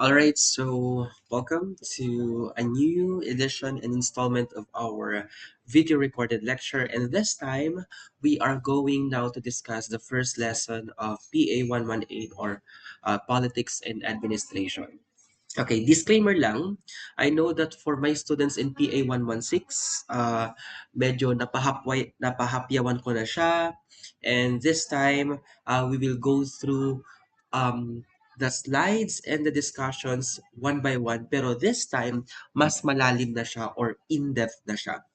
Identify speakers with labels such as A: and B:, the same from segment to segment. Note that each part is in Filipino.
A: All right, so welcome to a new edition and installment of our video recorded lecture. And this time, we are going now to discuss the first lesson of PA 118 or Politics and Administration. Okay, disclaimer lang. I know that for my students in PA 116, medyo napahapyawan ko na siya. And this time, we will go through the slides and the discussions one by one. Pero this time, mas malalim na siya or in-depth na siya.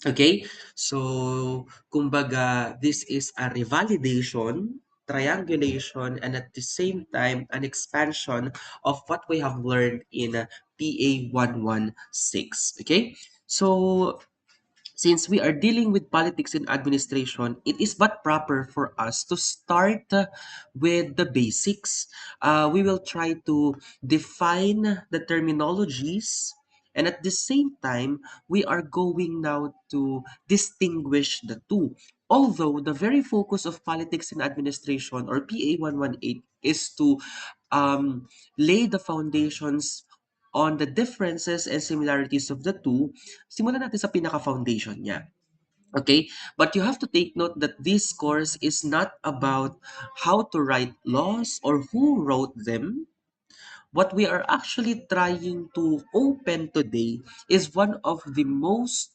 A: Okay? So, kumbaga, this is a revalidation, triangulation, and at the same time, an expansion of what we have learned in PA 116. Okay? So, since we are dealing with politics and administration, it is but proper for us to start with the basics. We will try to define the terminologies, and at the same time, we are going now to distinguish the two. Although the very focus of politics and administration or PA 118 is to lay the foundations on the differences and similarities of the two, simulan natin sa pinaka-foundation niya. Okay? But you have to take note that this course is not about how to write laws or who wrote them. What we are actually trying to open today is one of the most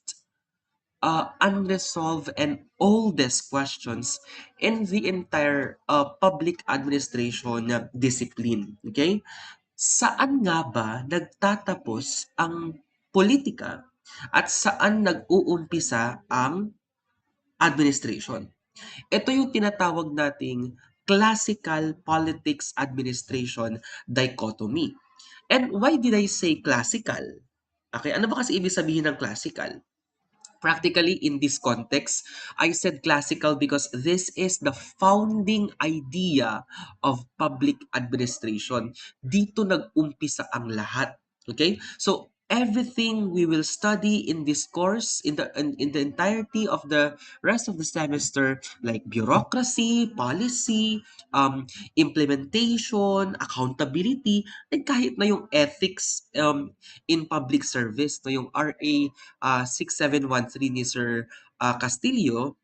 A: unresolved and oldest questions in the entire public administration discipline. Okay? Saan nga ba nagtatapos ang politika at saan nag-uumpisa ang administration? Ito yung tinatawag nating classical politics administration dichotomy. And why did I say classical? Okay, ano ba kasi ibig sabihin ng classical? Practically, in this context, I said classical because this is the founding idea of public administration. Dito nag-umpisa ang lahat. Okay? So, everything we will study in this course, in the entirety of the rest of the semester, like bureaucracy, policy, implementation, accountability, and kahit na yung ethics in public service, no, yung RA 6713 ni Sir Castillo,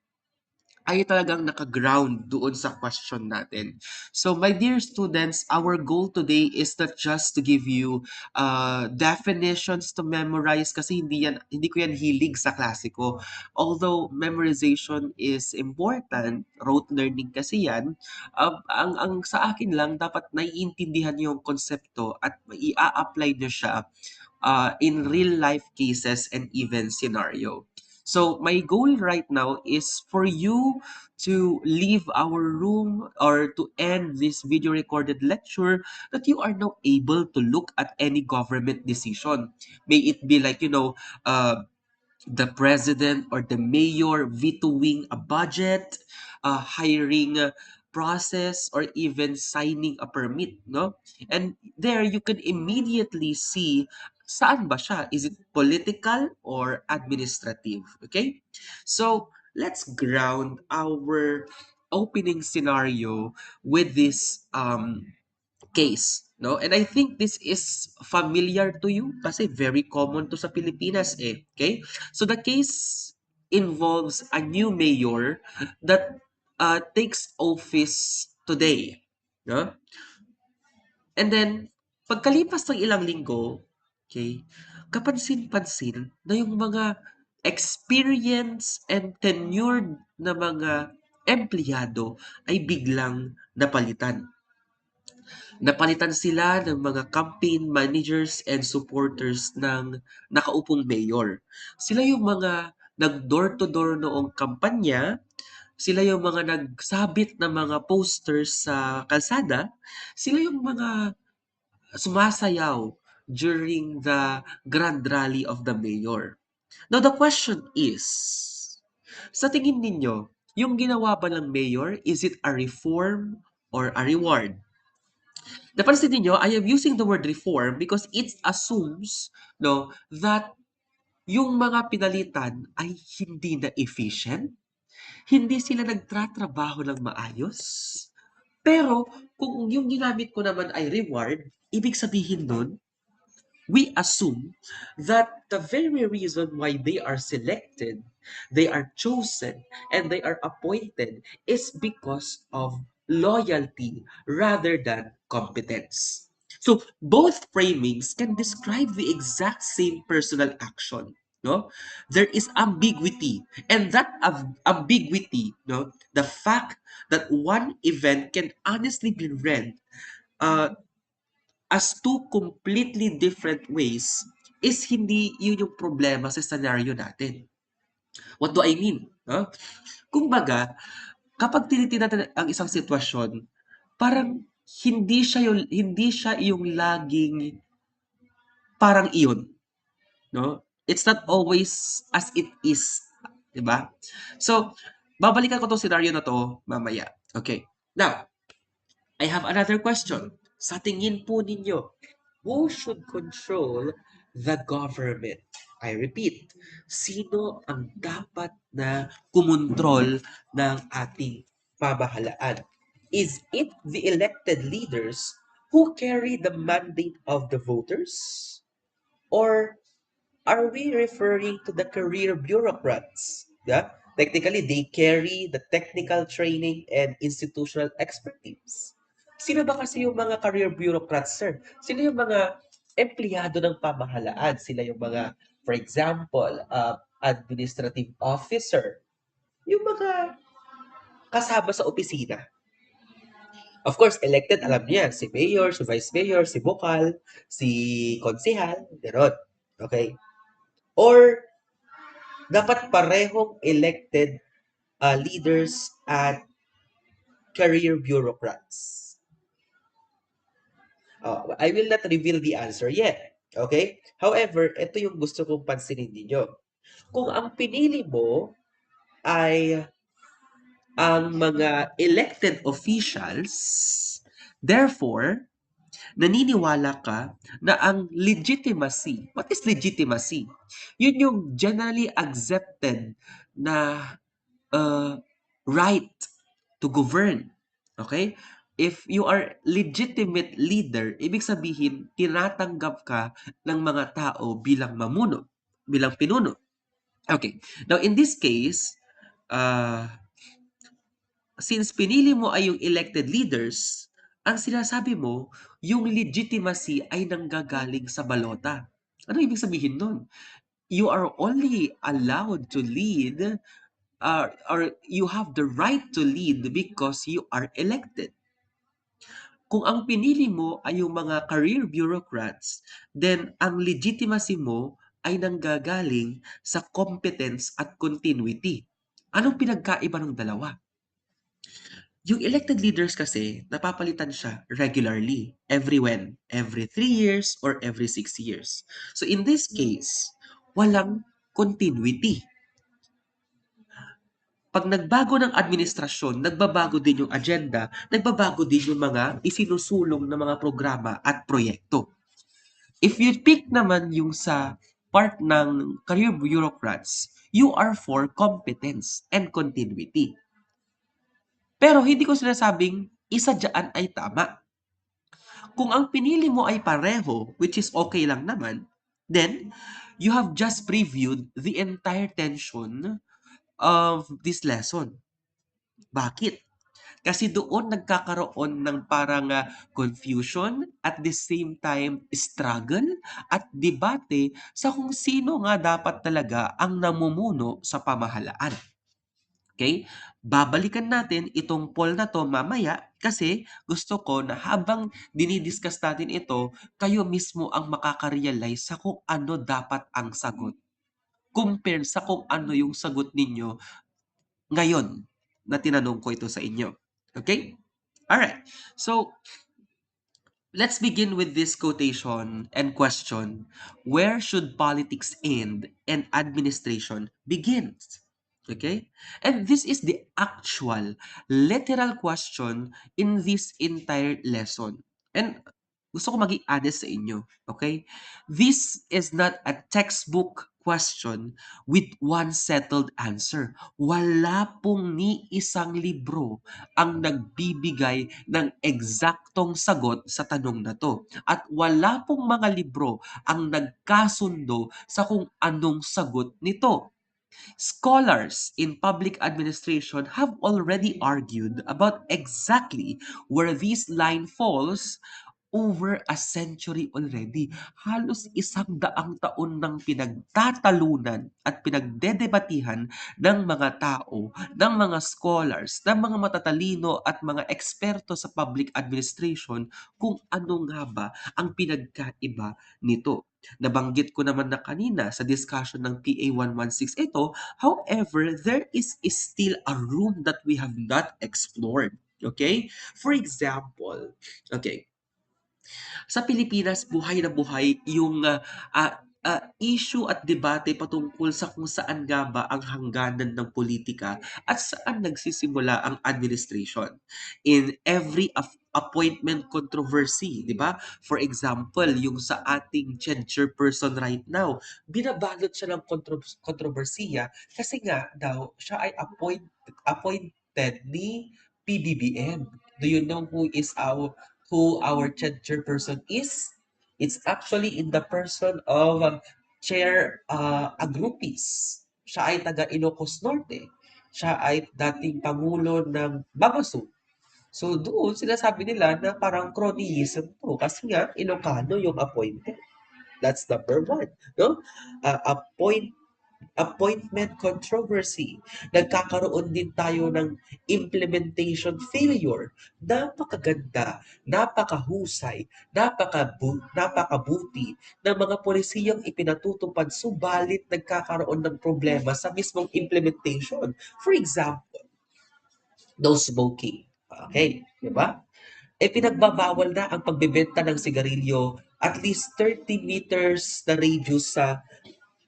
A: ay talagang naka-ground doon sa question natin. So my dear students, our goal today is not just to give you definitions to memorize kasi hindi ko yan hilig sa klasiko. Although memorization is important, rote learning kasi yan, ang sa akin lang dapat naiintindihan yung konsepto at i-apply nyo siya in real life cases and even scenario. So my goal right now is for you to leave our room or to end this video recorded lecture that you are now able to look at any government decision. May it be like, the president or the mayor vetoing a budget, hiring process, or even signing a permit, no? And there you can immediately see saan ba siya? Is it political or administrative? Okay? So, let's ground our opening scenario with this case, no? And I think this is familiar to you kasi very common to sa Pilipinas eh. Okay? So the case involves a new mayor that takes office today, no? And then pagkalipas ng ilang linggo, okay, kapansin-pansin na yung mga experienced and tenured na mga empleyado ay biglang napalitan. Napalitan sila ng mga campaign managers and supporters ng nakaupong mayor. Sila yung mga nag-door-to-door noong kampanya, sila yung mga nagsabit ng mga posters sa kalsada, sila yung mga sumasayaw during the grand rally of the mayor. Now the question is, sa tingin ninyo, yung ginawa ba ng mayor, is it a reform or a reward? Napansin niyo, I am using the word reform because it assumes, no, that yung mga pinalitan ay hindi na efficient, hindi sila nagtratrabaho ng maayos, Pero kung yung ginamit ko naman ay reward, ibig sabihin nun, we assume that the very reason why they are selected, they are chosen, and they are appointed is because of loyalty rather than competence. So both framings can describe the exact same personal action. No, there is ambiguity, and that ambiguity, no, the fact that one event can honestly be read uh, as two completely different ways is hindi yun yung problema sa scenario natin. What do I mean? No? Kumbaga, kapag tinitingnan natin ang isang sitwasyon, parang hindi siya yung laging parang iyon, no? It's not always as it is, 'di ba? So, babalikan ko 'tong scenario na 'to mamaya. Okay. Now, I have another question. Sa tingin po ninyo, who should control the government? I repeat, sino ang dapat na kumontrol ng ating pamahalaan? Is it the elected leaders who carry the mandate of the voters? Or are we referring to the career bureaucrats? Yeah? Technically, they carry the technical training and institutional expertise. Sino ba kasi yung mga career bureaucrats, sir? Sino yung mga empleyado ng pamahalaan? Sila yung mga, for example, administrative officer, yung mga kasama sa opisina. Of course, elected, alam niya, si mayor, si vice mayor, si bukal, si konsihal, gano'n. Okay? Or dapat parehong elected leaders at career bureaucrats. I will not reveal the answer yet. Okay? However, ito yung gusto kong pansinin ninyo. Kung ang pinili mo ay ang mga elected officials, therefore, naniniwala ka na ang legitimacy, what is legitimacy? Yun yung generally accepted na right to govern. Okay? If you are legitimate leader, ibig sabihin, tinatanggap ka ng mga tao bilang mamuno, bilang pinuno. Okay. Now, in this case, since pinili mo ay yung elected leaders, ang sinasabi mo, yung legitimacy ay nanggagaling sa balota. Ano ibig sabihin nun? You are only allowed to lead or you have the right to lead because you are elected. Kung ang pinili mo ay yung mga career bureaucrats, then ang legitimacy mo ay nanggagaling sa competence at continuity. Anong pinagkaiba ng dalawa? Yung elected leaders kasi, napapalitan siya regularly. Every when? Every 3 years or every 6 years. So in this case, walang continuity. Pag nagbago ng administrasyon, nagbabago din yung agenda, nagbabago din yung mga isinusulong na mga programa at proyekto. If you pick naman yung sa part ng career bureaucrats, you are for competence and continuity. Pero hindi ko sinasabing isa dyan ay tama. Kung ang pinili mo ay pareho, which is okay lang naman, then you have just previewed the entire tension of this lesson. Bakit? Kasi doon nagkakaroon ng parang confusion, at the same time struggle at debate sa kung sino nga dapat talaga ang namumuno sa pamahalaan. Okay? Babalikan natin itong poll na to mamaya kasi gusto ko na habang dinidiscuss natin ito, kayo mismo ang makaka-realize sa kung ano dapat ang sagot. Compare sa kung ano yung sagot ninyo ngayon na tinanong ko ito sa inyo. Okay? Alright. So, let's begin with this quotation and question. Where should politics end and administration begins? Okay? And this is the actual literal question in this entire lesson. And gusto ko maging honest sa inyo, okay? This is not a textbook question with one settled answer. Wala pong ni isang libro ang nagbibigay ng eksaktong sagot sa tanong na to. At wala pong mga libro ang nagkasundo sa kung anong sagot nito. Scholars in public administration have already argued about exactly where this line falls over a century already. Halos 100 taon ng pinagtatalunan at pinagdedebatihan ng mga tao, ng mga scholars, ng mga matatalino at mga eksperto sa public administration kung ano nga ba ang pinagkaiba nito. Nabanggit ko naman na kanina sa discussion ng PA 116 ito, however, there is still a room that we have not explored. Okay? For example, okay, sa Pilipinas, buhay na buhay yung issue at debate patungkol sa kung saan nga ba ang hangganan ng politika at saan nagsisimula ang administration. In every appointment controversy, di ba? For example, yung sa ating chairperson right now, binabalot siya ng kontrobersiya kasi nga daw siya ay appointed ni PBBM. Do you know who our chairperson is? It's actually in the person of Chair Agrupis. Siya ay taga Ilocos Norte. Siya ay dating pangulo ng Babasu. So doon sinasabi nila na parang cronyism to kasi nga Ilocano yung appointed. That's number one. No? Appointment controversy. Nagkakaroon din tayo ng implementation failure. Napakaganda, napakahusay, napakabuti ng mga polisiyang ipinatutupad subalit nagkakaroon ng problema sa mismong implementation. For example, no smoking. Okay, di ba? Pinagbabawal na ang pagbebenta ng sigarilyo at least 30 meters na radius sa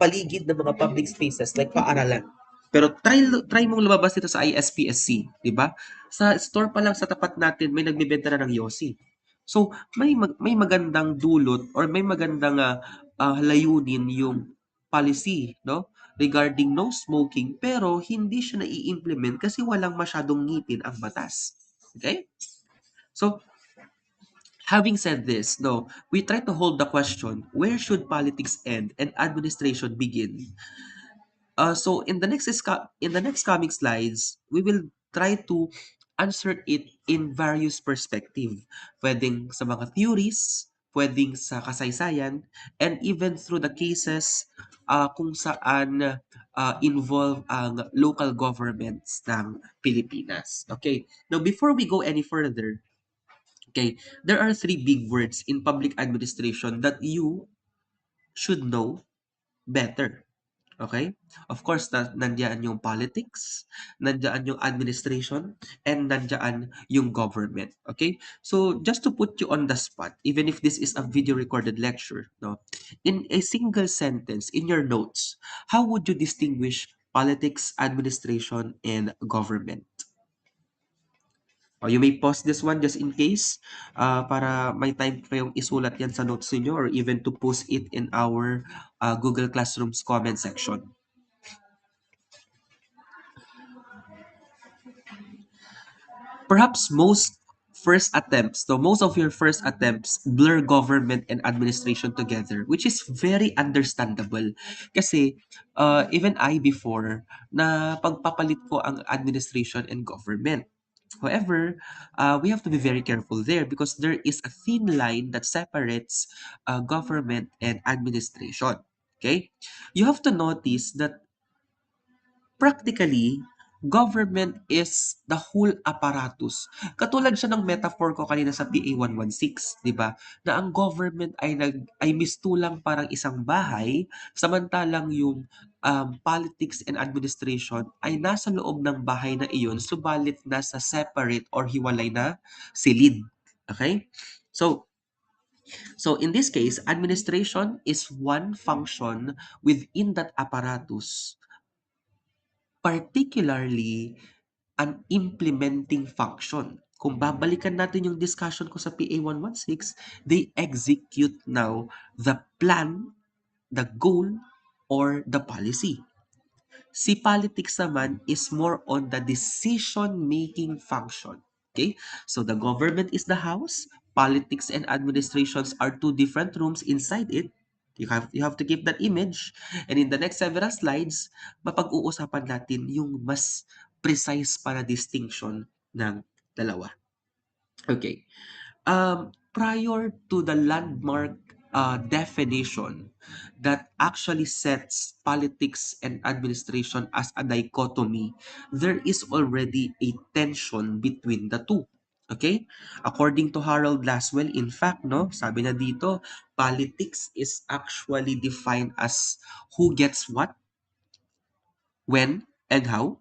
A: paligid ng mga public spaces like paaralan. Pero try mong lumabas dito sa ISPSC, 'di ba? Sa store pa lang sa tapat natin may nagbebenta na ng yosi. So may magandang dulot or may magandang layunin yung policy, no? Regarding no smoking pero hindi siya nai-implement kasi walang masyadong ngipin ang batas. Okay? So having said this, no, we try to hold the question, where should politics end and administration begin? So in the next coming slides, we will try to answer it in various perspective. Pwedeng sa mga theories, pwedeng sa kasaysayan, and even through the cases kung saan involve ang local governments ng Pilipinas. Okay, now before we go any further, okay, there are three big words in public administration that you should know better. Okay? Of course, nandiyan yung politics, nandiyan yung administration, and nandiyan yung government. Okay? So, just to put you on the spot, even if this is a video recorded lecture, no, in a single sentence, in your notes, how would you distinguish politics, administration, and government? You may pause this one just in case para may time kayong isulat yan sa notes niyo or even to post it in our Google Classroom's comment section. Perhaps most of your first attempts blur government and administration together, which is very understandable. Kasi even I before, na pagpapalit ko ang administration and government. However, we have to be very careful there because there is a thin line that separates government and administration. Okay? You have to notice that practically, government is the whole apparatus. Katulad siya ng metaphor ko kanina sa PA 116, 'di ba? Na ang government ay mistulang parang isang bahay, samantalang yung politics and administration ay nasa loob ng bahay na iyon, subalit nasa separate or hiwalay na silid. Okay? So in this case, administration is one function within that apparatus, particularly an implementing function. kung babalikan natin yung discussion ko sa PA 116, they execute now the plan, the goal, or the policy. Si politics naman is more on the decision-making function. Okay? So the government is the house, politics and administrations are two different rooms inside it. You have to keep that image. And in the next several slides, mapag-uusapan natin yung mas precise para distinction ng dalawa. Okay. Prior to the landmark definition that actually sets politics and administration as a dichotomy, there is already a tension between the two. Okay? According to Harold Laswell, in fact, no, sabi na dito, politics is actually defined as who gets what, when, and how,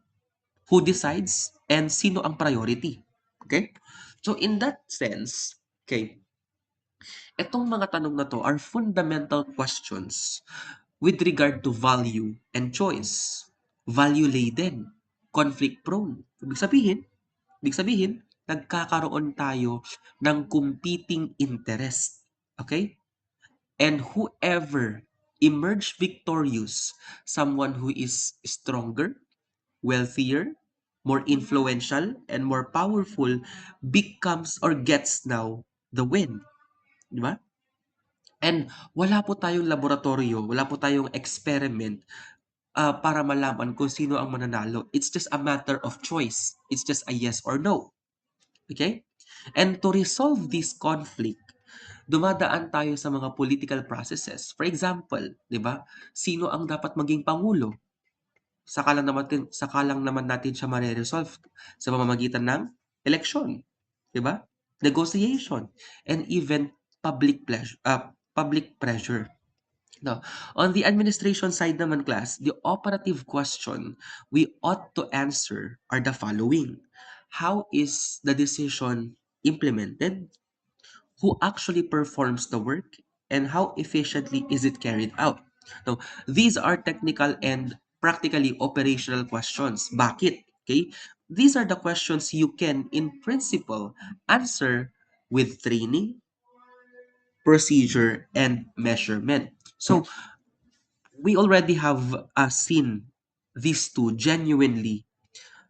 A: who decides, and sino ang priority. Okay? So in that sense, okay, etong mga tanong na 'to are fundamental questions with regard to value and choice. Value-laden, conflict-prone. Ibig sabihin, nagkakaroon tayo ng competing interest. Okay? And whoever emerge victorious, someone who is stronger, wealthier, more influential, and more powerful becomes or gets now the win. Di ba? And wala po tayong laboratorio, wala po tayong experiment para malaman kung sino ang mananalo. It's just a matter of choice. It's just a yes or no. Okay? And to resolve this conflict, dumadaan tayo sa mga political processes. For example, 'di ba? Sino ang dapat maging pangulo? Saka lang naman natin siya mare-resolve sa pamamagitan ng eleksyon, 'di ba? Negotiation and even public pressure. Now, on the administration side naman, class, the operative question we ought to answer are the following. How is the decision implemented? Who actually performs the work? And how efficiently is it carried out? Now, these are technical and practically operational questions. Bakit? Okay? These are the questions you can, in principle, answer with training, procedure, and measurement. So, we already have seen these two genuinely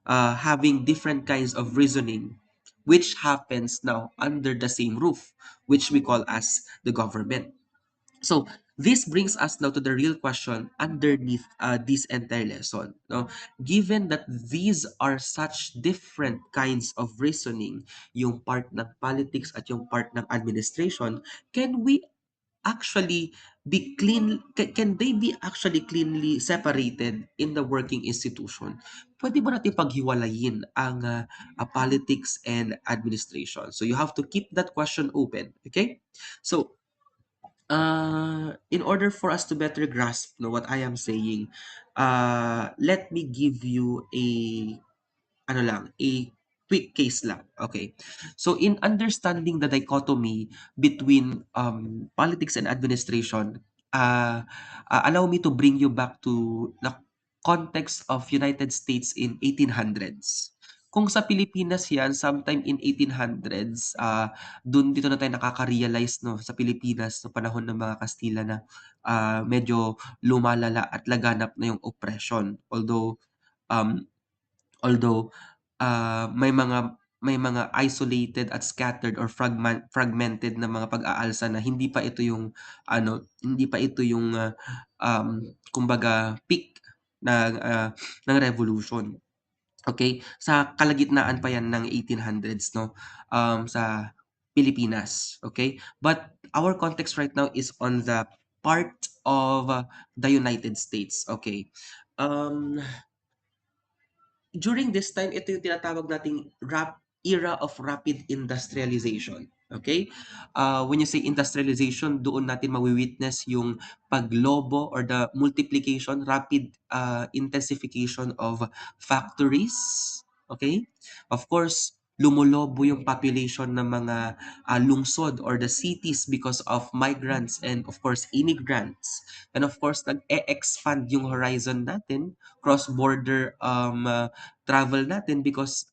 A: having different kinds of reasoning, which happens now under the same roof, which we call as the government. So this brings us now to the real question underneath this entire lesson. No? Given that these are such different kinds of reasoning, yung part ng politics at yung part ng administration, can we actually be can they be actually cleanly separated in the working institution? Pwede ba natin paghiwalayin ang politics and administration? So you have to keep that question open, okay? So in order for us to better grasp what I am saying, let me give you a quick case lang. Okay. So in understanding the dichotomy between politics and administration, allow me to bring you back to the context of United States in 1800s. Kung sa Pilipinas yan, sometime in 1800s, dito na tayo nakaka-realize no, sa Pilipinas sa panahon ng mga Kastila na medyo lumalala at laganap na yung oppression. Um, Although, may mga isolated at scattered or fragmented na mga pag-aalsa na hindi pa ito yung kumbaga peak ng revolution. Okay? Sa kalagitnaan pa 'yan ng 1800s 'no, sa Pilipinas, okay? But our context right now is on the part of the United States, okay? Um During this time, ito yung tinatawag nating era of rapid industrialization. Okay? When you say industrialization, doon natin mawi-witness yung paglobo or the multiplication, rapid intensification of factories. Okay? Of course, lumulobo yung population ng mga lungsod or the cities because of migrants and of course immigrants. And of course, nag-e-expand yung horizon natin, cross-border travel natin because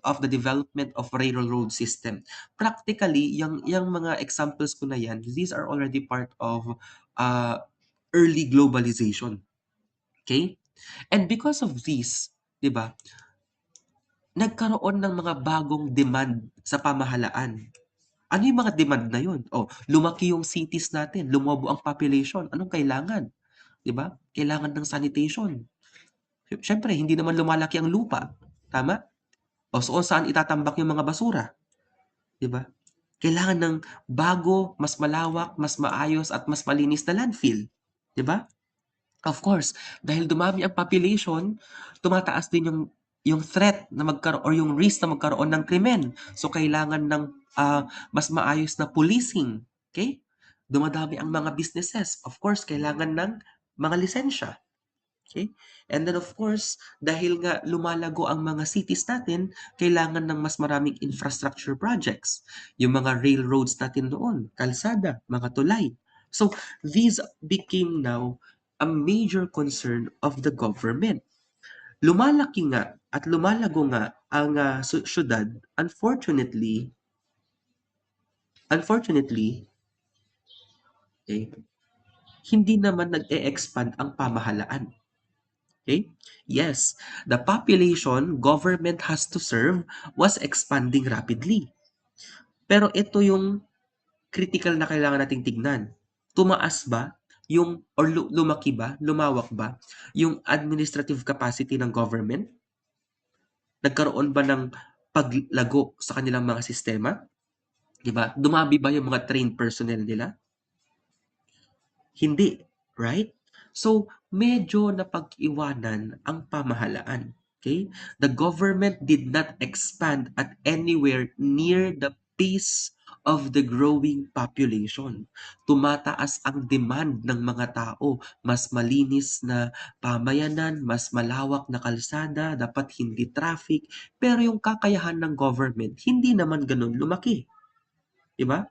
A: of the development of railroad system. Practically, yung mga examples ko na yan, these are already part of uh, early globalization. Okay? And because of this, 'di ba, nagkaroon ng mga bagong demand sa pamahalaan. Ano yung mga demand na yun? Oh, lumaki yung cities natin, lumobo ang population. Anong kailangan? 'Di ba? Kailangan ng sanitation. Siyempre, hindi naman lumalaki ang lupa. Tama? O so, saan itatambak yung mga basura? 'Di ba? Kailangan ng bago, mas malawak, mas maayos at mas malinis na landfill. 'Di ba? Of course, dahil dumami ang population, tumataas din yung threat na magkaroon or yung risk na magkaroon ng krimen. So kailangan ng mas maayos na policing, okay? Dumadami ang mga businesses. Of course, kailangan ng mga lisensya. Okay? And then of course, dahil nga lumalago ang mga cities natin, kailangan ng mas maraming infrastructure projects. Yung mga railroads natin noon, kalsada, mga tulay. So these became now a major concern of the government. Lumalaki nga at lumalago nga ang syudad, unfortunately, okay, hindi naman nag-e-expand ang pamahalaan. Okay? Yes, the population government has to serve was expanding rapidly. Pero ito yung critical na kailangan nating tignan. Tumaas ba yung or lumaki ba, lumawak ba yung administrative capacity ng government? Nagkaroon ba ng paglago sa kanilang mga sistema? 'Di ba? Dumami ba yung mga trained personnel nila? Hindi, right? So, medyo napag-iwanan ang pamahalaan. Okay? The government did not expand at anywhere near the pace of the growing population. Tumataas ang demand ng mga tao. Mas malinis na pamayanan, mas malawak na kalsada, dapat hindi traffic. Pero yung kakayahan ng government, hindi naman ganun lumaki. Diba?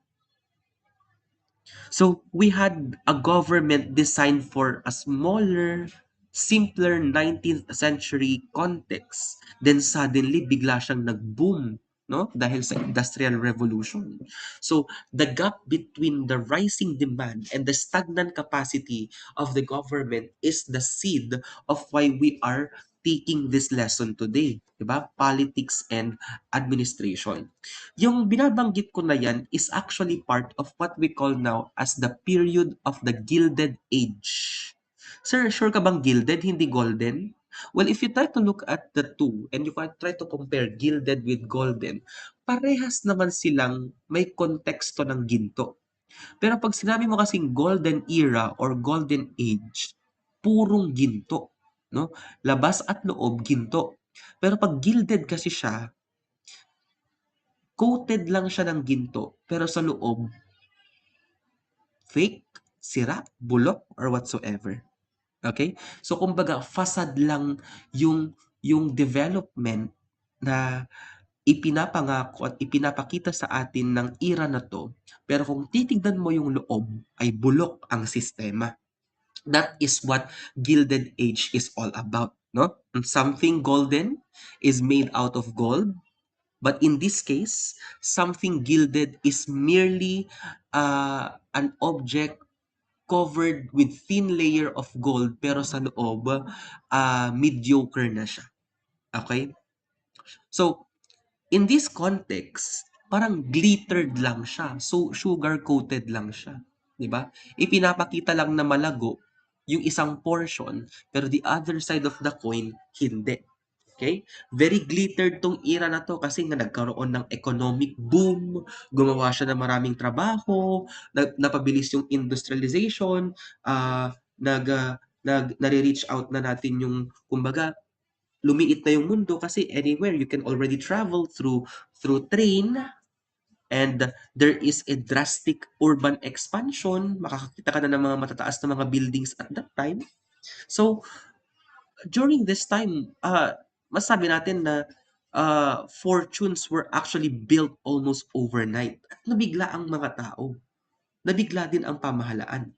A: So we had a government designed for a smaller, simpler 19th century context. Then suddenly, bigla siyang nag-boom, no? Dahil sa Industrial Revolution. So the gap between the rising demand and the stagnant capacity of the government is the seed of why we are taking this lesson today. Diba? Politics and administration. Yung binabanggit ko na yan is actually part of what we call now as the period of the Gilded Age. Sir, sure ka bang gilded, hindi golden? Well, if you try to look at the two and you can try to compare gilded with golden, parehas naman silang may konteksto ng ginto. Pero pag sinabi mo kasing golden era or golden age, purong ginto, no? Labas at loob ginto. Pero pag gilded kasi siya, coated lang siya ng ginto, pero sa loob, fake, sira, bulok, or whatsoever. Okay? So, kumbaga, facade lang yung development na ipinapangako at ipinapakita sa atin ng era na to. Pero kung titignan mo yung loob, ay bulok ang sistema. That is what Gilded Age is all about. No? Something golden is made out of gold. But in this case, something gilded is merely an object covered with thin layer of gold pero sa loob mediocre na siya. Okay? So, in this context, parang glittered lang siya. So, sugar-coated lang siya. 'Di ba? Ipinapakita lang na malago yung isang portion, pero the other side of the coin, hindi. Okay? Very glittered tong era na to kasi nga nagkaroon ng economic boom, gumawa siya ng maraming trabaho, napabilis yung industrialization, nare-reach out na natin yung, kumbaga, lumiit na yung mundo kasi anywhere you can already travel through train, and there is a drastic urban expansion. Makakakita ka na ng mga matataas na mga buildings at that time. So, during this time, masabi natin na fortunes were actually built almost overnight. At nabigla ang mga tao. Nabigla din ang pamahalaan.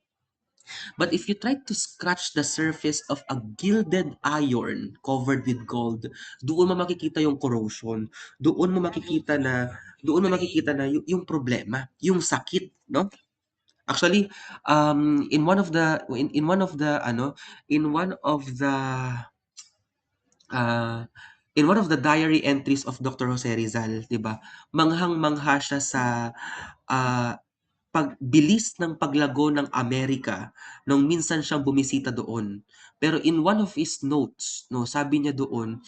A: But if you try to scratch the surface of a gilded iron covered with gold, doon mo makikita yung corrosion. Doon mo makikita na yung problema, yung sakit, no? Actually, ah, in one of the diary entries of Dr. Jose Rizal, 'di ba? Manghang-mangha siya sa ah, pagbilis ng paglago ng Amerika nung minsan siyang bumisita doon. Pero in one of his notes, no, sabi niya doon,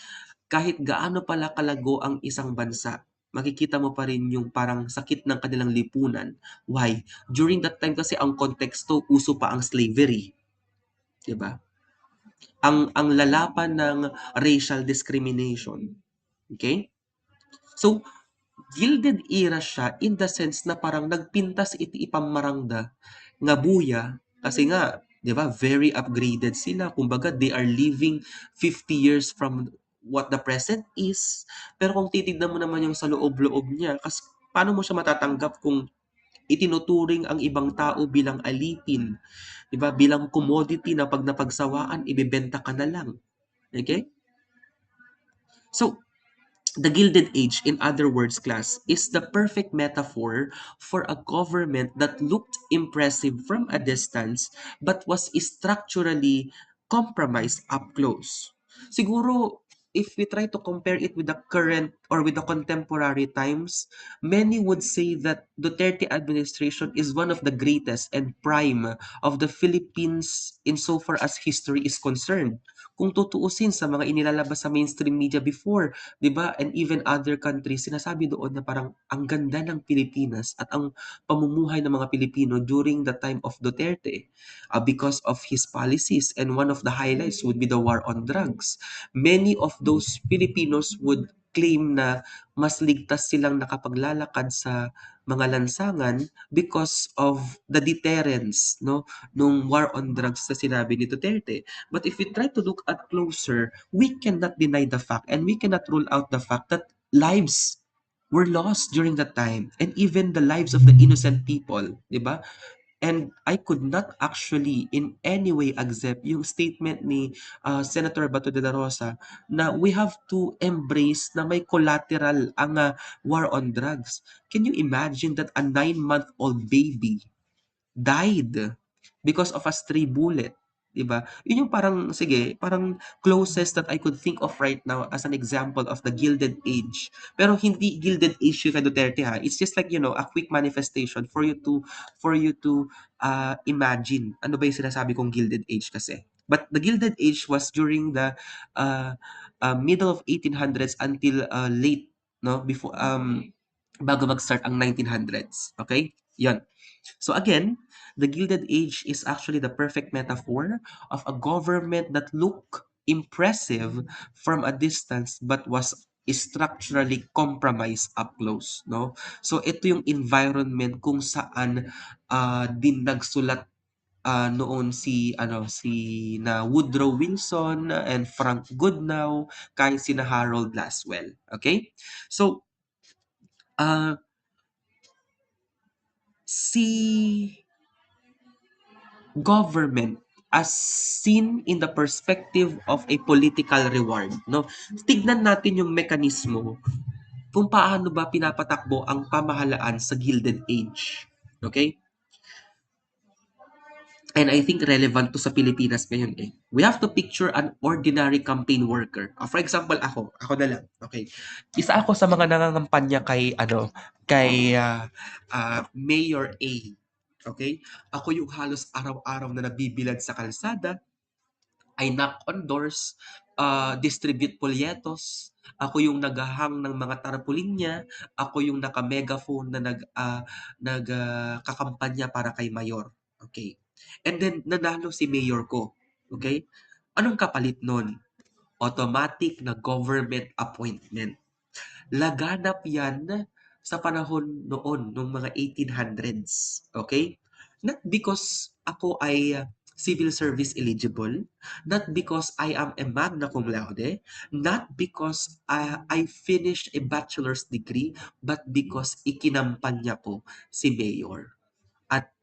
A: kahit gaano pala kalago ang isang bansa, makikita mo pa rin yung parang sakit ng kanilang lipunan. Why? During that time kasi ang konteksto, uso pa ang slavery, 'di ba? Ang lalapan ng racial discrimination. Okay? So, gilded era siya in the sense na parang nagpintas iti ipammarangda nga buya kasi nga 'di ba very upgraded sila, kumbaga they are living 50 years from what the present is. Pero kung titignan mo naman yung sa loob-loob niya, paano mo siya matatanggap kung itinuturing ang ibang tao bilang alipin, 'di ba, bilang commodity na 'pag napagsawaan ibebenta ka na lang, okay? So, the Gilded Age, in other words, class, is the perfect metaphor for a government that looked impressive from a distance but was structurally compromised up close. Siguro, if we try to compare it with the current or with the contemporary times, many would say that Duterte administration is one of the greatest and prime of the Philippines insofar as history is concerned. Kung tutuusin sa mga inilalabas sa mainstream media before, 'di ba? And even other countries, sinasabi doon na parang ang ganda ng Pilipinas at ang pamumuhay ng mga Pilipino during the time of Duterte, because of his policies. And one of the highlights would be the war on drugs. Many of those Filipinos would claim na mas ligtas silang nakapaglalakad sa mga lansangan because of the deterrence, no, nung war on drugs na sinabi ni Duterte. But if we try to look at closer, we cannot deny the fact and we cannot rule out the fact that lives were lost during that time, and even the lives of the innocent people, 'di ba? And I could not actually in any way accept yung statement ni Senator Bato de la Rosa na we have to embrace na may collateral ang war on drugs. Can you imagine that a 9-month-old baby died because of a stray bullet, 'di ba? Yun yung parang sige, parang closest that I could think of right now as an example of the Gilded Age. Pero hindi Gilded Age yung kay Duterte ha. It's just like, a quick manifestation for you to imagine ano ba yung sinasabi kong Gilded Age kasi. But the Gilded Age was during the uh, middle of 1800s until late, no, before bago mag-start ang 1900s. Okay? Yan. So again, the Gilded Age is actually the perfect metaphor of a government that looked impressive from a distance but was structurally compromised up close, no? So ito yung environment kung saan din nagsulat noon si na Woodrow Wilson and Frank Goodnow, kahit sina Harold Laswell. Okay? So, uh, si government as seen in the perspective of a political reward, no? Tignan natin yung mekanismo kung paano ba pinapatakbo ang pamahalaan sa Gilded Age. Okay? And I think relevant to sa Pilipinas ngayon eh. We have to picture an ordinary campaign worker. For example, ako na lang. Okay. Isa ako sa mga nangangampanya kay Mayor A. Okay? Ako yung halos araw-araw na nabibilad sa kalsada, I knock on doors, distribute polyetos, ako yung naghahang ng mga tarpaulin, ako yung naka-megaphone na kakampanya para kay mayor. Okay. And then nanalo si mayor ko. Okay? Anong kapalit nun? Automatic na government appointment. Laganap yan sa panahon noon, nung mga 1800s. Okay? Not because ako ay civil service eligible, not because I am a magna cum laude, not because I finished a bachelor's degree, but because ikinampanya ko si Mayor. At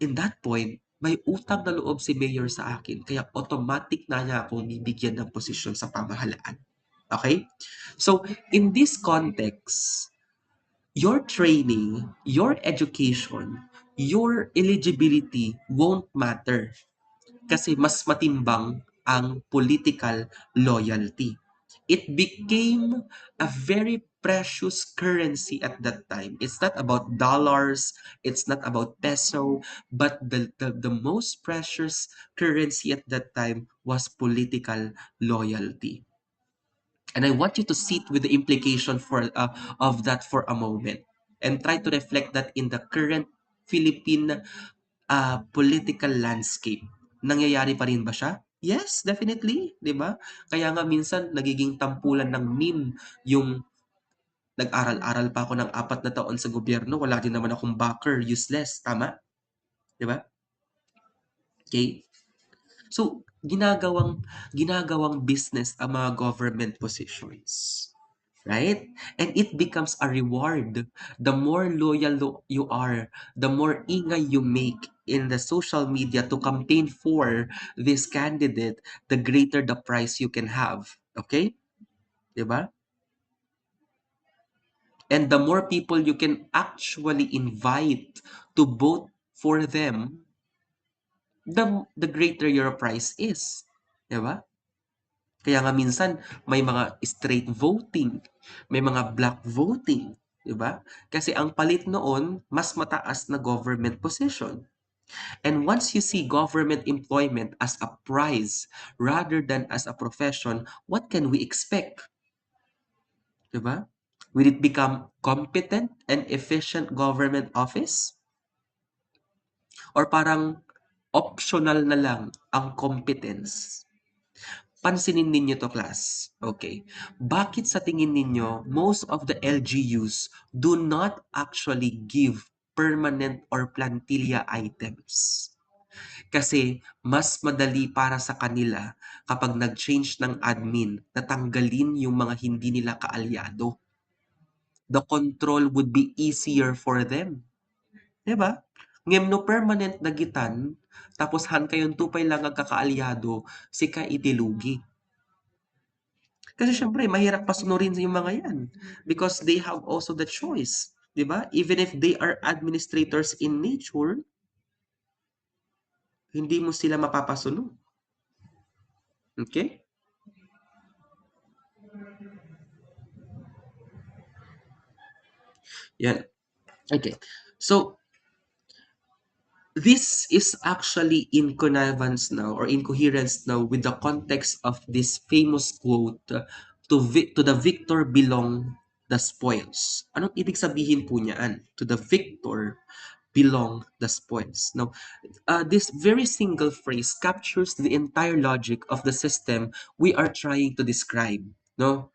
A: in that point, may utang na loob si mayor sa akin kaya automatic na niya akong bibigyan ng posisyon sa pamahalaan. Okay? So, in this context, your training, your education, your eligibility won't matter kasi mas matimbang ang political loyalty. It became a very precious currency at that time. It's not about dollars, it's not about peso, but the most precious currency at that time was political loyalty. And I want you to sit with the implication of that for a moment and try to reflect that in the current Philippine political landscape. Nangyayari pa rin ba siya? Yes, definitely, 'di ba? Kaya nga minsan nagiging tampulan ng meme yung nag-aral-aral pa ako ng 4 na taon sa gobyerno, wala din naman akong backer, useless, tama? 'Di ba? Okay? So, ginagawang business ang mga government positions. Right? And it becomes a reward. The more loyal you are, the more ingay you make in the social media to campaign for this candidate, the greater the price you can have. Okay? Diba? And the more people you can actually invite to vote for them, the greater your price is. Diba? Kaya nga minsan may mga straight voting, may mga black voting, 'di ba? Kasi ang palit noon mas mataas na government position. And once you see government employment as a prize rather than as a profession, what can we expect? 'Di ba? Will it become competent and efficient government office? Or parang optional na lang ang competence? Pansinin ninyo 'to, class, okay. Bakit sa tingin ninyo most of the LGUs do not actually give permanent or plantilla items? Kasi mas madali para sa kanila kapag nag-change ng admin na tanggalin yung mga hindi nila kaalyado. The control would be easier for them, 'di ba? Ngem no permanent dagitan tapos han kayon tupay lang agkakaalyado, sika iti lugi. Kasi siyempre mahirap pasunurin yung mga yan because they have also the choice, 'di ba? Even if they are administrators in nature, hindi mo sila mapapasunod. Okay? Yan. Okay. So, this is actually in connivance now or in coherence now with the context of this famous quote to the victor belong the spoils. Anong ibig sabihin po niyan? To the victor belong the spoils. Now, this very single phrase captures the entire logic of the system we are trying to describe. No,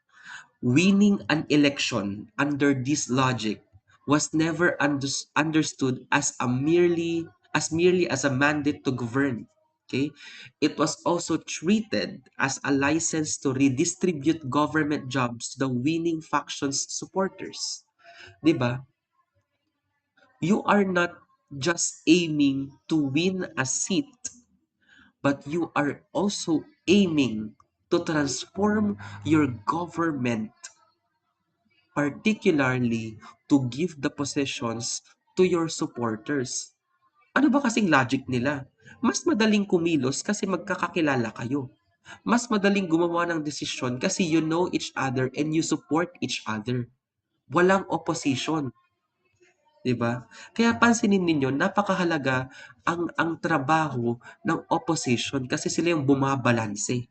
A: winning an election under this logic was never understood as merely as a mandate to govern. Okay, it was also treated as a license to redistribute government jobs to the winning faction's supporters. 'Di ba? You are not just aiming to win a seat, but you are also aiming to transform your government, particularly to give the positions to your supporters. Ano ba kasing logic nila? Mas madaling kumilos kasi magkakakilala kayo. Mas madaling gumawa ng desisyon kasi you know each other and you support each other. Walang opposition. 'Di ba? Kaya pansinin ninyo napakahalaga ang trabaho ng opposition kasi sila yung bumabalanse,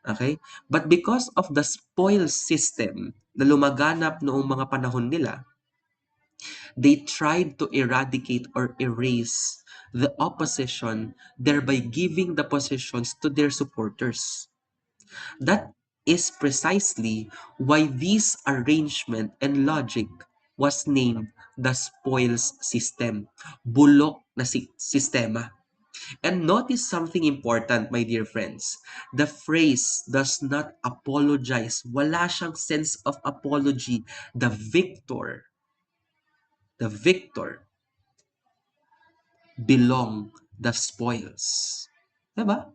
A: okay. But because of the spoils system na lumaganap noong mga panahon nila, they tried to eradicate or erase the opposition, thereby giving the positions to their supporters. That is precisely why this arrangement and logic was named the spoils system. Bulok na sistema. And notice something important, my dear friends. The phrase does not apologize. Wala siyang sense of apology. The victor belong the spoils. 'Di ba?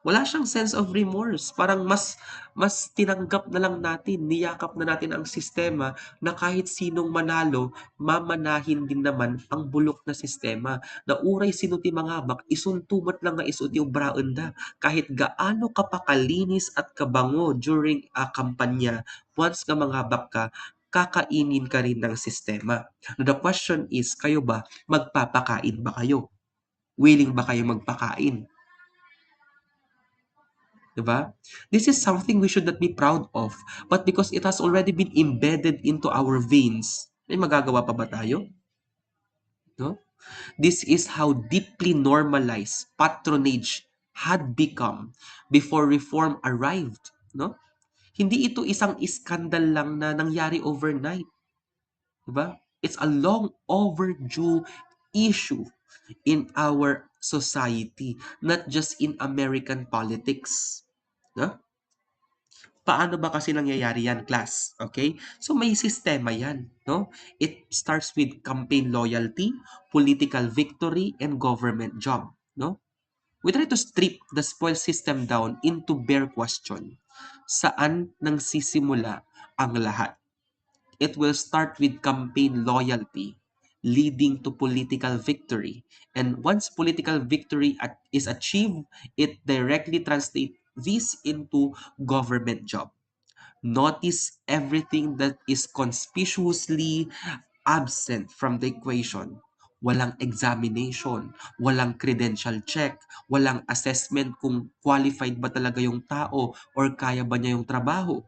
A: Wala siyang sense of remorse. Parang mas tinanggap na lang natin, niyakap na natin ang sistema na kahit sinong manalo, mamanahin din naman ang bulok na sistema. Na uray sino ti manghabak, isuntumat lang nga isut yung braon da. Kahit gaano ka pa kalinis at kabango during a kampanya, once nga manghabak ka, kakainin ka rin ng sistema. Now, the question is, kayo ba, magpapakain ba kayo? Willing ba kayo magpakain? Diba? This is something we should not be proud of. But because it has already been embedded into our veins, may magagawa pa ba tayo? No? This is how deeply normalized patronage had become before reform arrived. No? Hindi ito isang iskandal lang na nangyari overnight. Diba? It's a long overdue issue in our society, not just in American politics. No? Paano ba kasi nangyayari yan, class? Okay? So may sistema yan, no? It starts with campaign loyalty, political victory, and government job, no? We try to strip the spoil system down into bare question. Saan nang sisimula ang lahat? It will start with campaign loyalty, leading to political victory. And once political victory is achieved, it directly translates this into government job. Notice everything that is conspicuously absent from the equation. Walang examination, walang credential check, walang assessment kung qualified ba talaga yung tao or kaya ba niya yung trabaho.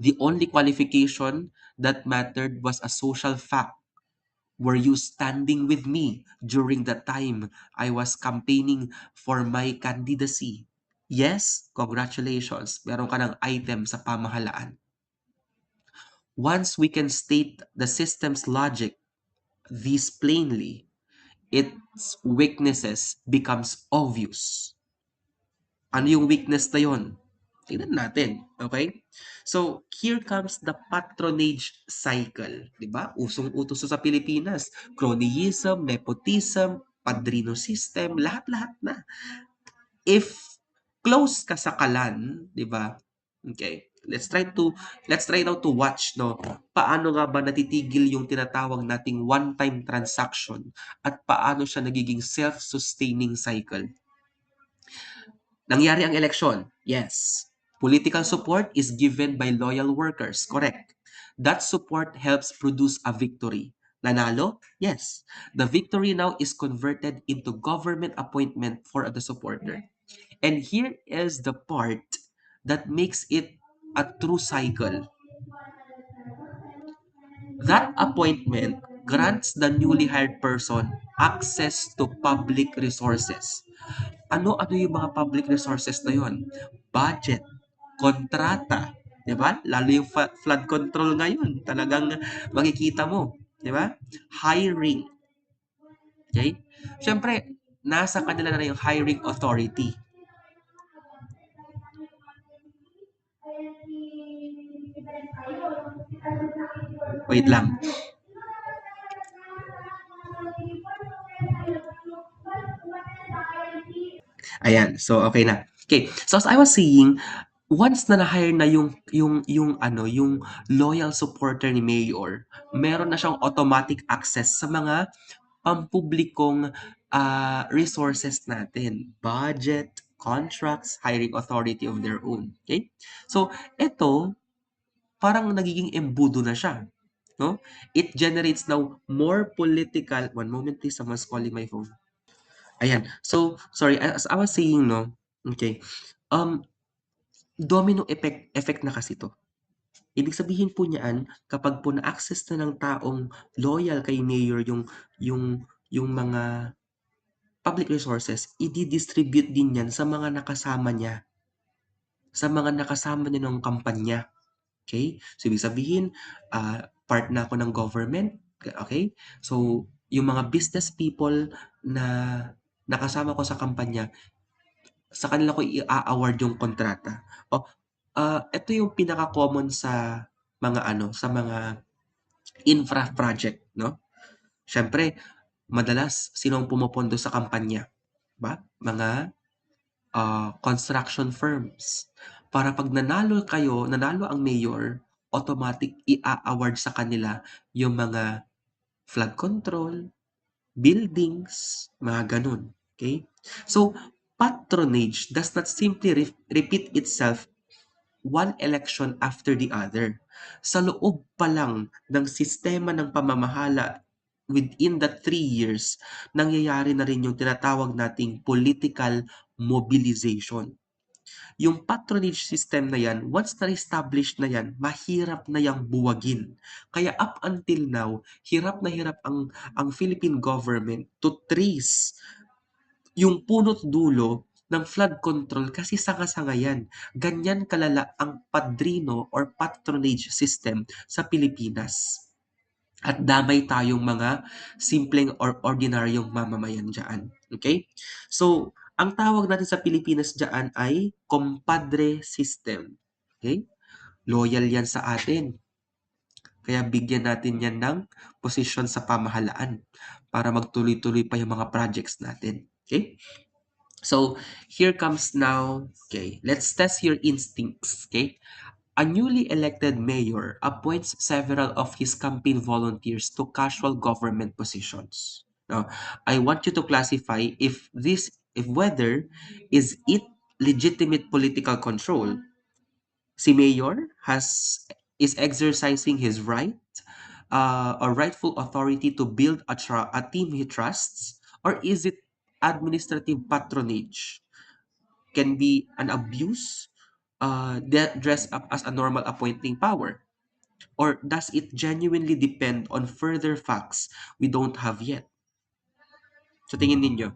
A: The only qualification that mattered was a social fact. Were you standing with me during the time I was campaigning for my candidacy? Yes, congratulations. Meron ka ng item sa pamahalaan. Once we can state the system's logic this plainly, its weaknesses becomes obvious. Ano yung weakness na yon? Tingnan natin, okay? So, here comes the patronage cycle, di ba? Usong-utos sa Pilipinas. Cronyism, nepotism, padrino system, lahat-lahat na. If close ka sa kalan, 'di ba? Okay. Let's try now to watch no. Paano nga ba natitigil yung tinatawag nating one-time transaction at paano siya nagiging self-sustaining cycle. Nangyari ang eleksyon. Yes. Political support is given by loyal workers. Correct. That support helps produce a victory. Nanalo? Yes. The victory now is converted into government appointment for the supporter. And here is the part that makes it a true cycle. That appointment grants the newly hired person access to public resources. Ano-ano yung mga public resources na yon? Budget, kontrata, di ba? Lalo yung flood control ngayon, talagang makikita mo, di ba? Hiring, okay? Siyempre, nasa kanila na yung hiring authority. Wait lang. Ayan, so okay na. Okay, so as I was saying, once na na-hire na yung loyal supporter ni Mayor, meron na siyang automatic access sa mga pampublikong resources natin. Budget, contracts, hiring authority of their own. Okay? So, ito, parang nagiging embudo na siya. No? It generates now more political... One moment please, someone's calling my phone. Ayan. So, sorry, as I was saying, no, okay, domino effect na kasi 'to. Ibig sabihin po niyan, kapag po na-access na ng taong loyal kay Mayor yung mga public resources, idi-distribute din yan sa mga nakasama niya, ng kampanya. Okay? So, ibig sabihin, part na ako ng government. Okay? So, yung mga business people na nakasama ko sa kampanya, sa kanila ko i-award yung kontrata. Ito yung pinaka-common sa mga sa mga infra project, no? Siyempre, Madalas, sino ang pumopondo sa kampanya? Ba? Mga construction firms. Para pag nanalo ang mayor, automatic i-award sa kanila yung mga flood control, buildings, mga ganun. Okay? So, patronage does not simply repeat itself one election after the other. Sa loob pa lang ng sistema ng pamamahala within the 3 years, nangyayari na rin yung tinatawag nating political mobilization. Yung patronage system na yan, once na-establish na yan, mahirap na yang buwagin. Kaya up until now, hirap na hirap ang Philippine government to trace yung punot dulo ng flood control kasi sanga-sanga yan. Ganyan kalala ang padrino or patronage system sa Pilipinas. At damay tayong mga simpleng or ordinaryong mamamayan dyan. Okay? So, ang tawag natin sa Pilipinas dyan ay compadre system. Okay? Loyal yan sa atin. Kaya bigyan natin yan ng posisyon sa pamahalaan para magtuloy-tuloy pa yung mga projects natin. Okay? So, here comes now, okay, let's test your instincts, okay? A newly elected mayor appoints several of his campaign volunteers to casual government positions. Now, I want you to classify if whether is it legitimate political control. Si mayor is exercising his right or rightful authority to build a team he trusts, or is it administrative patronage? Can be an abuse that dress up as a normal appointing power? Or does it genuinely depend on further facts we don't have yet? So tingin ninyo.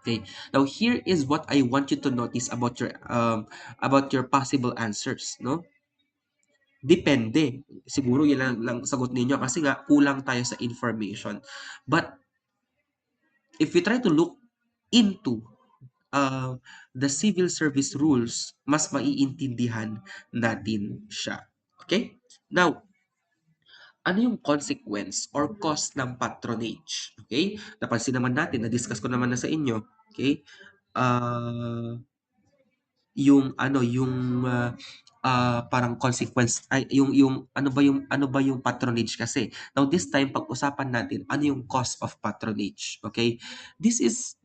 A: Okay. Now here is what I want you to notice about your possible answers, no? Depende. Siguro yan lang sagot ninyo kasi nga kulang tayo sa information. But if we try to look into uh, the civil service rules, mas maiintindihan natin siya. Okay? Now, ano yung consequence or cost ng patronage? Okay? Napansin naman natin, na-discuss ko naman na sa inyo. Okay? Yung ano, parang consequence ay yung ano ba yung patronage kasi. Now this time pag-usapan natin ano yung cost of patronage, okay? This is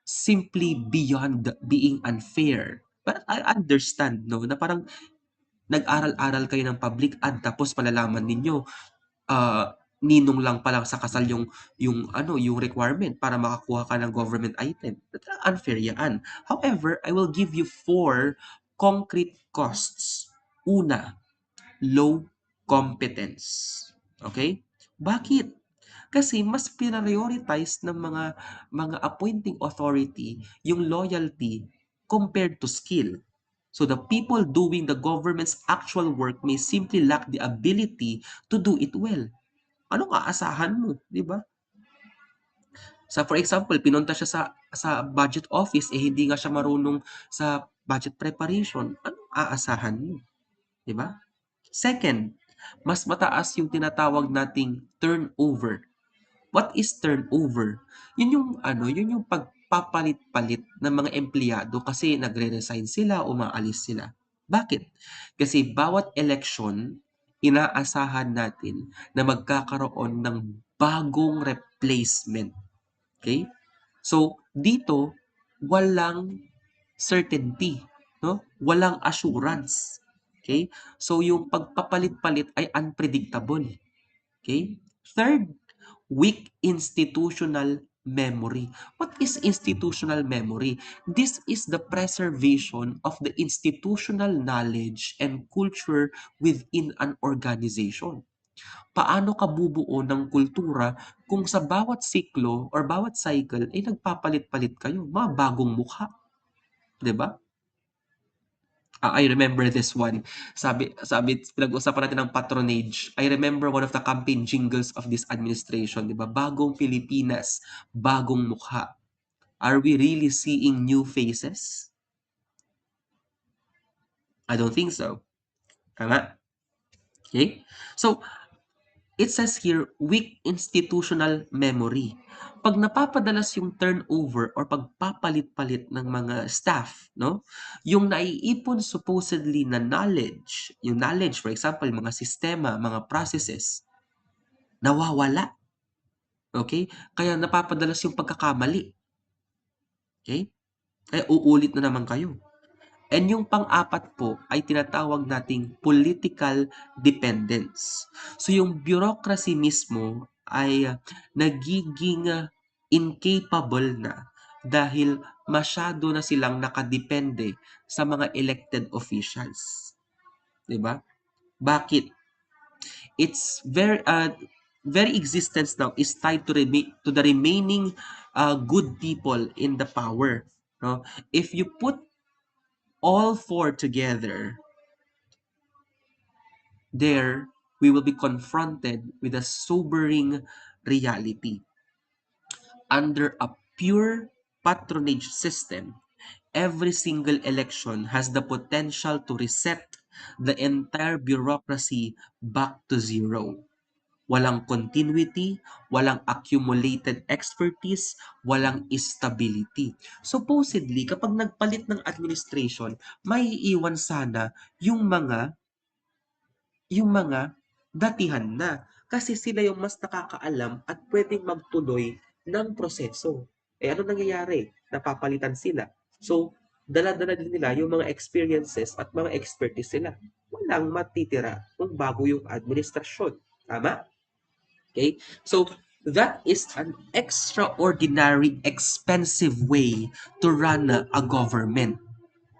A: simply beyond being unfair. But I understand no na parang nag-aral-aral kayo ng public ad tapos malalaman ninyo ninong lang pa lang sa kasal yung requirement para makakuha ka ng government item. Unfair yan. However, I will give you 4 concrete costs. Una, low competence. Okay? Bakit? Kasi mas prioritize ng mga appointing authority yung loyalty compared to skill. So the people doing the government's actual work may simply lack the ability to do it well. Anong aasahan mo, 'di ba? Sa for example, pinunta siya sa budget office eh hindi nga siya marunong sa budget preparation. Anong aasahan mo, 'di ba? Second, mas mataas yung tinatawag nating turnover. What is turnover? Yun yung pagpapalit-palit ng mga empleyado kasi nagre-resign sila o umaalis sila. Bakit? Kasi bawat election, inaasahan natin na magkakaroon ng bagong replacement. Okay? So, dito, walang certainty, no? Walang assurance. Okay? So, yung pagpapalit-palit ay unpredictable. Okay? Third, weak institutional memory. What is institutional memory? This is the preservation of the institutional knowledge and culture within an organization. Paano ka bubuo ng kultura kung sa bawat siklo or bawat cycle ay nagpapalit-palit kayo, mga bagong mukha, 'di ba? I remember this one. Sabi pinag-usapan natin ng patronage. I remember one of the campaign jingles of this administration, 'di ba? Bagong Pilipinas, bagong mukha. Are we really seeing new faces? I don't think so. Tama? Okay? So, it says here, weak institutional memory. Pag napapadalas yung turnover or pagpapalit-palit ng mga staff, no? Yung naiipon supposedly na knowledge, yung knowledge, for example, mga sistema, mga processes, nawawala. Okay? Kaya napapadalas yung pagkakamali. Okay? Kaya uulit na naman kayo. And yung pang-apat po ay tinatawag nating political dependence. So yung bureaucracy mismo ay nagiging incapable na dahil masyado na silang nakadepende sa mga elected officials. 'Di ba? Bakit? Its very existence now is tied to the remaining good people in the power. No? If you put all four together, there we will be confronted with a sobering reality. Under a pure patronage system, every single election has the potential to reset the entire bureaucracy back to zero. Walang continuity, walang accumulated expertise, walang stability. Supposedly, kapag nagpalit ng administration, may iwan sana yung mga datihan na. Kasi sila yung mas nakakaalam at pwedeng magtuloy ng proseso. Eh ano nangyayari? Napapalitan sila. So, dala-dala din nila yung mga experiences at mga expertise nila. Walang matitira kung bago yung administrasyon. Tama? Okay? So, that is an extraordinary expensive way to run a government.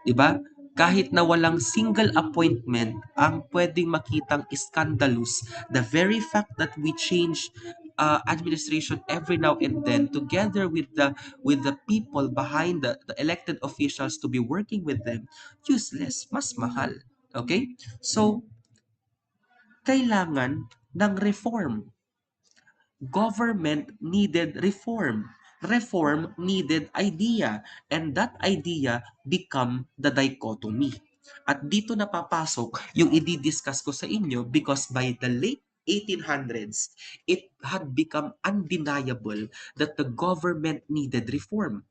A: 'Di ba? Kahit na walang single appointment ang pwedeng makitang scandalous, the very fact that we change administration every now and then together with the people behind the elected officials to be working with them, useless, mas mahal. Okay? So, kailangan ng reform. Government needed reform. Reform needed idea. And that idea become the dichotomy. At dito napapasok yung i-discuss ko sa inyo because by the late 1800s, it had become undeniable that the government needed reform.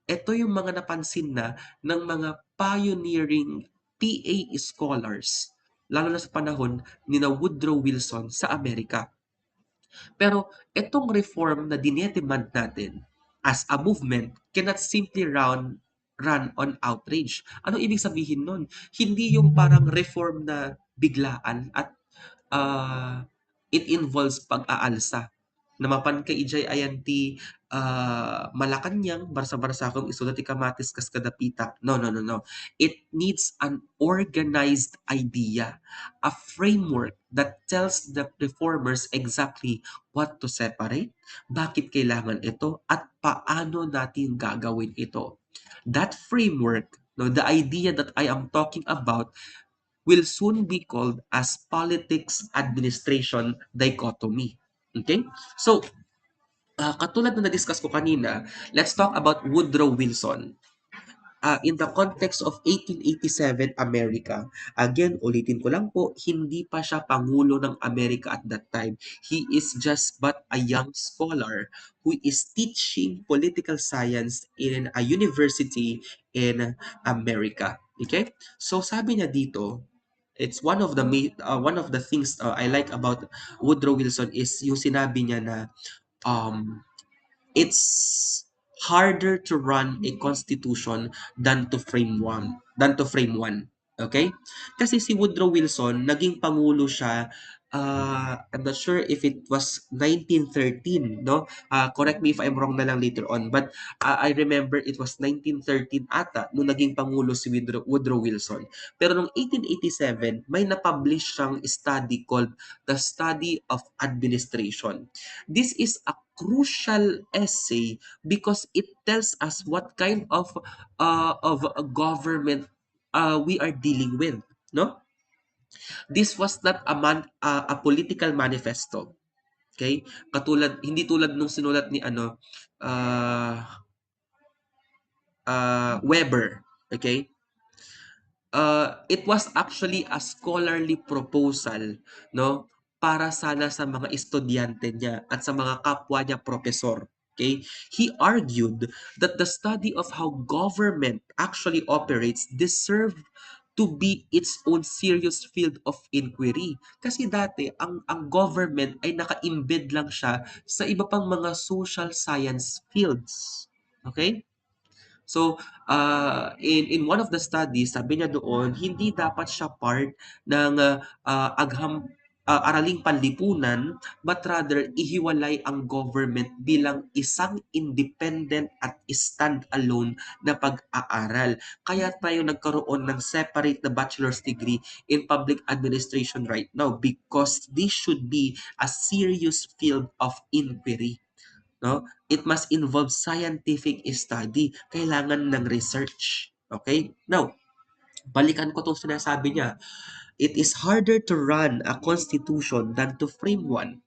A: Ito yung mga napansin na ng mga pioneering PA scholars, lalo na sa panahon ni na Woodrow Wilson sa Amerika. Pero itong reform na dinedemand natin as a movement cannot simply run on outrage. Ano ibig sabihin nun? Hindi yung parang reform na biglaan at uh, it involves pag-aalsa. Namapan ka ijay ayan ti Malacanang barsa-barsa akong isulat ti kamatis kas kadapita. No, no, no, no. It needs an organized idea, a framework that tells the reformers exactly what to separate, bakit kailangan ito, at paano natin gagawin ito. That framework, no, the idea that I am talking about will soon be called as politics administration dichotomy. Okay? So, katulad na na-discuss ko kanina, let's talk about Woodrow Wilson. In the context of 1887 America, again, ulitin ko lang po, hindi pa siya Pangulo ng Amerika at that time. He is just but a young scholar who is teaching political science in a university in America. Okay? So sabi niya dito, it's one of the things I like about Woodrow Wilson is yung sinabi niya na um, it's harder to run a constitution than to frame one. Okay? Kasi si Woodrow Wilson, naging pangulo siya, I'm not sure if it was 1913, no? Correct me if I'm wrong na lang later on. But I remember it was 1913 ata nung naging pangulo si Woodrow Wilson. Pero noong 1887, may na-publish siyang study called The Study of Administration. This is a crucial essay because it tells us what kind of a government we are dealing with, no? This was not a political manifesto. Okay? Hindi tulad nung sinulat ni uh, Weber. Okay? It was actually a scholarly proposal, no? para sana sa mga estudyante niya at sa mga kapwa niya propesor. Okay? He argued that the study of how government actually operates deserve to be its own serious field of inquiry. Kasi dati, ang government ay naka-embed lang siya sa iba pang mga social science fields. Okay? So, in one of the studies, sabi niya doon, hindi dapat siya part ng araling panlipunan, but rather ihiwalay ang government bilang isang independent at stand-alone na pag-aaral. Kaya tayo nagkaroon ng separate na bachelor's degree in public administration right now because this should be a serious field of inquiry. No? It must involve scientific study. Kailangan ng research. Okay? Now, balikan ko itong sinasabi niya. It is harder to run a constitution than to frame one.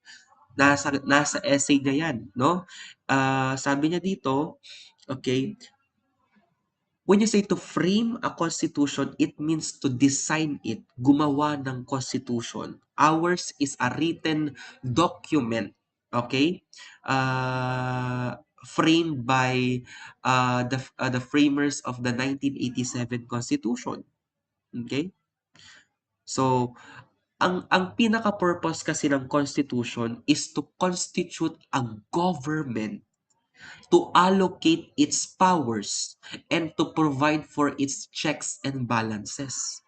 A: Nasa essay niya yan. No? Sabi niya dito, okay, when you say to frame a constitution, it means to design it, gumawa ng constitution. Ours is a written document, okay? Framed by the framers of the 1987 Constitution. Okay? So, ang pinaka-purpose kasi ng Constitution is to constitute a government, to allocate its powers, and to provide for its checks and balances.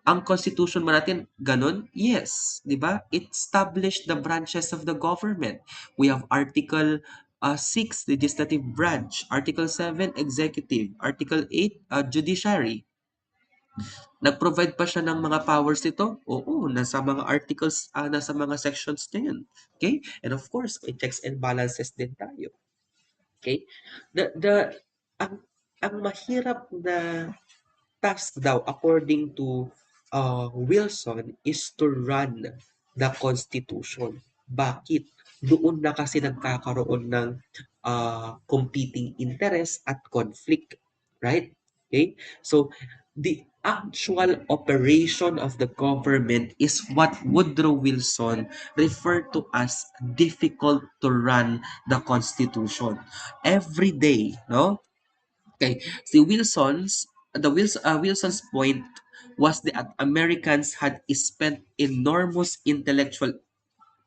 A: Ang constitution ba natin ganun? Yes, 'di ba? It established the branches of the government. We have Article 6, legislative branch, Article 7, executive, Article 8, judiciary. Nag-provide pa siya ng mga powers nito? Oo, nasa mga articles, nasa mga sections niya yun. Okay? And of course, may checks and balances din tayo. Okay? The ang ang mahirap na task daw according to Wilson is to run the Constitution. Bakit? Doon na kasi nagkakaroon ng competing interest at conflict, right? Okay? So, the actual operation of the government is what Woodrow Wilson referred to as difficult to run the Constitution. Every day, no? Okay, si Wilson's point was that Americans had spent enormous intellectual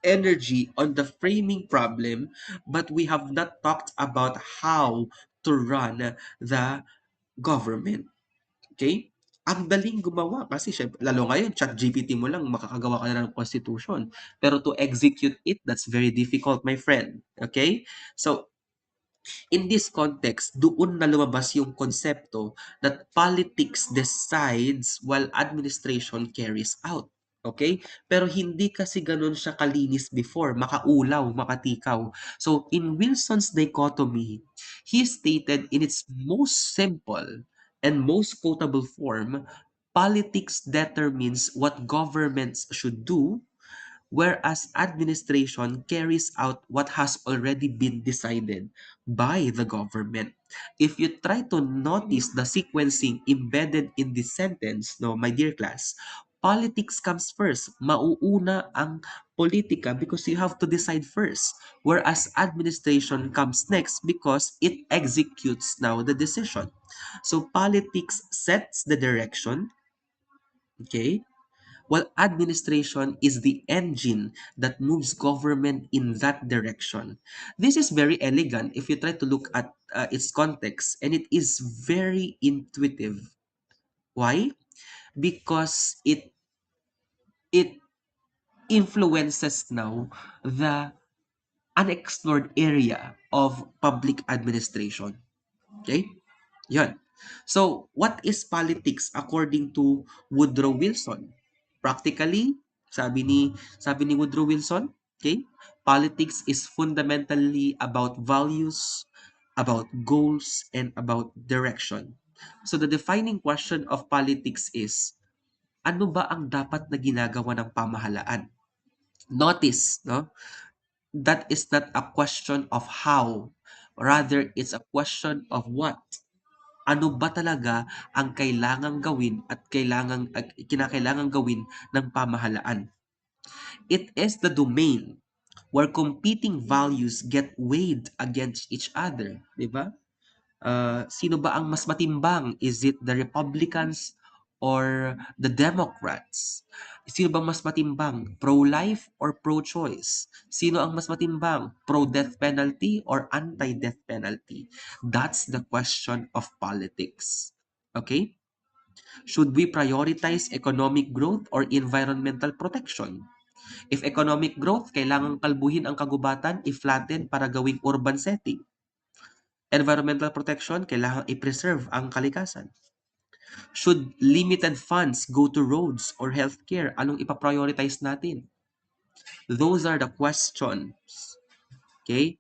A: energy on the framing problem, but we have not talked about how to run the government. Okay? Ang daling gumawa kasi syempre, lalo ngayon, ChatGPT mo lang, makakagawa ka na ng constitution. Pero to execute it, that's very difficult, my friend. Okay? So, in this context, doon na lumabas yung konsepto that politics decides while administration carries out. Okay? Pero hindi kasi ganun siya kalinis before, makaulaw, makatikaw. So, in Wilson's dichotomy, he stated in its most simple and most quotable form, politics determines what governments should do, whereas administration carries out what has already been decided by the government. If you try to notice the sequencing embedded in this sentence, no, my dear class, politics comes first. Mauuna ang politika because you have to decide first. Whereas administration comes next because it executes now the decision. So politics sets the direction, okay? While administration is the engine that moves government in that direction. This is very elegant if you try to look at its context, and it is very intuitive. Why? Because it influences now the unexplored area of public administration. Okay? Yun. So, what is politics according to Woodrow Wilson? Practically, sabi ni Woodrow Wilson, okay? Politics is fundamentally about values, about goals, and about direction. So the defining question of politics is, ano ba ang dapat na ginagawa ng pamahalaan? Notice, no? That is not a question of how, rather it's a question of what. Ano ba talaga ang kailangang gawin at kinakailangang gawin ng pamahalaan? It is the domain where competing values get weighed against each other, di ba? Sino ba ang mas matimbang? Is it the Republicans or the Democrats? Sino ba mas matimbang? Pro-life or pro-choice? Sino ang mas matimbang? Pro-death penalty or anti-death penalty? That's the question of politics. Okay? Should we prioritize economic growth or environmental protection? If economic growth, kailangang kalbuhin ang kagubatan, i-flatten para gawing urban setting. Environmental protection, kailangan i-preserve ang kalikasan. Should limited funds go to roads or healthcare? Anong ipaprioritize natin? Those are the questions, okay,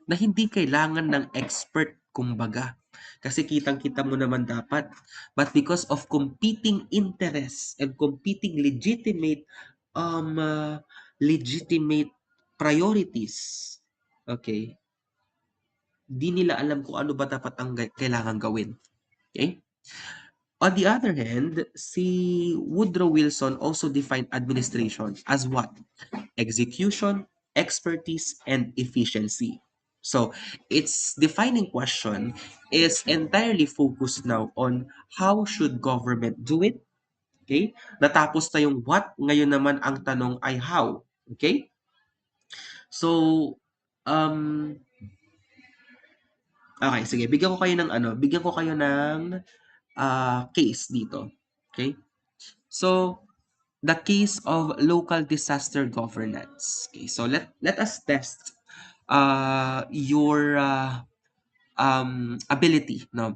A: na hindi kailangan ng expert kumbaga. Kasi kitang-kita mo naman dapat. But because of competing interests and competing legitimate priorities, okay, di nila alam kung ano ba dapat ang kailangan gawin. Okay? On the other hand, si Woodrow Wilson also defined administration as what? Execution, expertise, and efficiency. So, its defining question is entirely focused now on how should government do it? Okay? Natapos na yung what, ngayon naman ang tanong ay how. Okay? So, um, okay, sige, bigyan ko kayo ng case dito. Okay? So, the case of local disaster governance. Okay, so let us test your ability. No,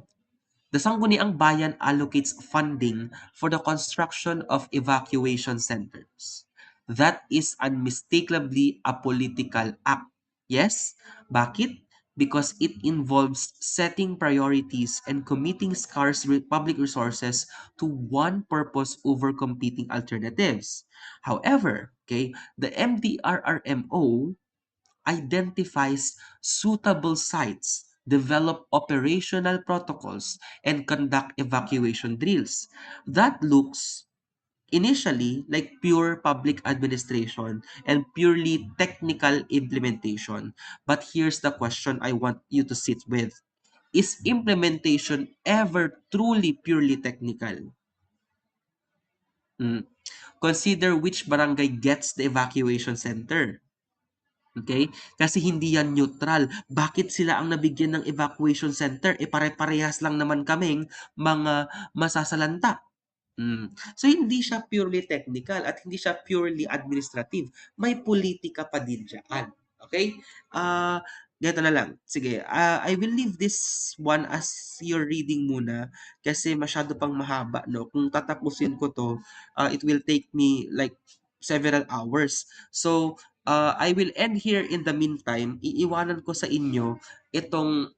A: the Sangguniang Bayan allocates funding for the construction of evacuation centers. That is unmistakably a political act. Yes? Bakit? Because it involves setting priorities and committing scarce public resources to one purpose over competing alternatives. However, okay, the MDRRMO identifies suitable sites, develop operational protocols, and conduct evacuation drills. That looks initially like pure public administration and purely technical implementation. But here's the question I want you to sit with. Is implementation ever truly purely technical? Hmm. Consider which barangay gets the evacuation center. Okay? Kasi hindi yan neutral. Bakit sila ang nabigyan ng evacuation center? E pare-parehas lang naman kaming mga masasalanta. So hindi siya purely technical at hindi siya purely administrative. May politika pa din diyan. Okay? Ganito na lang. Sige, I will leave this one as your reading muna kasi masyado pang mahaba, no? Kung tatapusin ko to, it will take me like several hours. So, I will end here. In the meantime, iiwanan ko sa inyo itong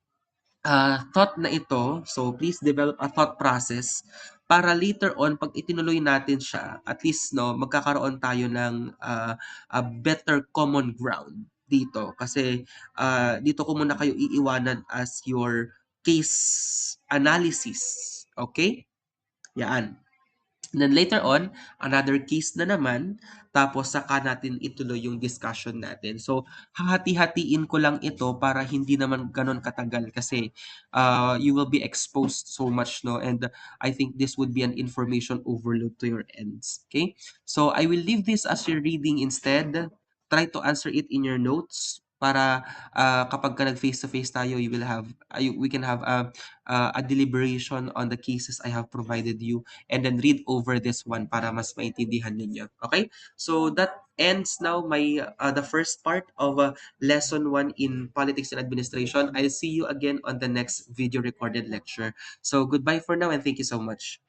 A: thought na ito. So, please develop a thought process para later on, pag itinuloy natin siya, at least, no, magkakaroon tayo ng a better common ground dito. Kasi dito ko muna kayo iiwanan as your case analysis. Okay? Yan. Then later on, another case na naman, tapos saka natin ituloy yung discussion natin. So, hahati-hatiin ko lang ito para hindi naman ganon katagal kasi you will be exposed so much, no? And I think this would be an information overload to your ends. Okay? So, I will leave this as your reading instead. Try to answer it in your notes para kapag ka nag face-to-face tayo, we can have a deliberation on the cases I have provided you and then read over this one para mas maintindihan ninyo. Okay? So that ends now the first part of lesson 1 in politics and administration. I'll see you again on the next video recorded lecture. So goodbye for now and thank you so much.